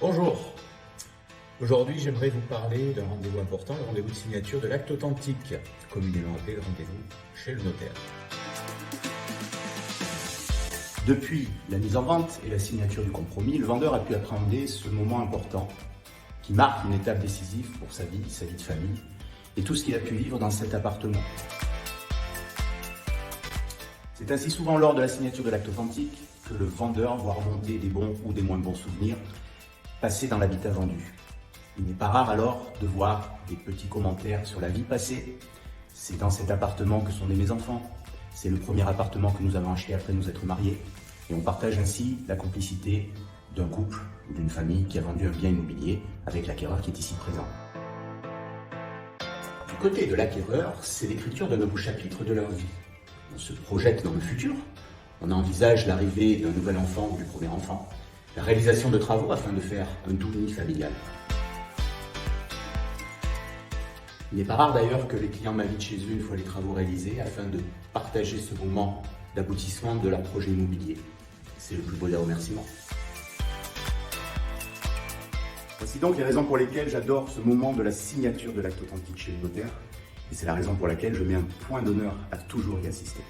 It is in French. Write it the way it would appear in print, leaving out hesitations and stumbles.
Bonjour, aujourd'hui j'aimerais vous parler d'un rendez-vous important, le rendez-vous de signature de l'acte authentique, communément appelé le rendez-vous chez le notaire. Depuis la mise en vente et la signature du compromis, le vendeur a pu appréhender ce moment important qui marque une étape décisive pour sa vie de famille et tout ce qu'il a pu vivre dans cet appartement. C'est ainsi souvent lors de la signature de l'acte authentique que le vendeur voit remonter des bons ou des moins bons souvenirs passés dans l'habitat vendu. Il n'est pas rare alors de voir des petits commentaires sur la vie passée. C'est dans cet appartement que sont nés mes enfants. C'est le premier appartement que nous avons acheté après nous être mariés. Et on partage ainsi la complicité d'un couple ou d'une famille qui a vendu un bien immobilier avec l'acquéreur qui est ici présent. Du côté de l'acquéreur, c'est l'écriture d'un nouveau chapitre de leur vie. On se projette dans le futur, on envisage l'arrivée d'un nouvel enfant ou du premier enfant, la réalisation de travaux afin de faire un doux nid familial. Il n'est pas rare d'ailleurs que les clients m'invitent chez eux une fois les travaux réalisés afin de partager ce moment d'aboutissement de leur projet immobilier. C'est le plus beau des remerciements. Voici donc les raisons pour lesquelles j'adore ce moment de la signature de l'acte authentique chez le notaire. Et c'est la raison pour laquelle je mets un point d'honneur à toujours y assister.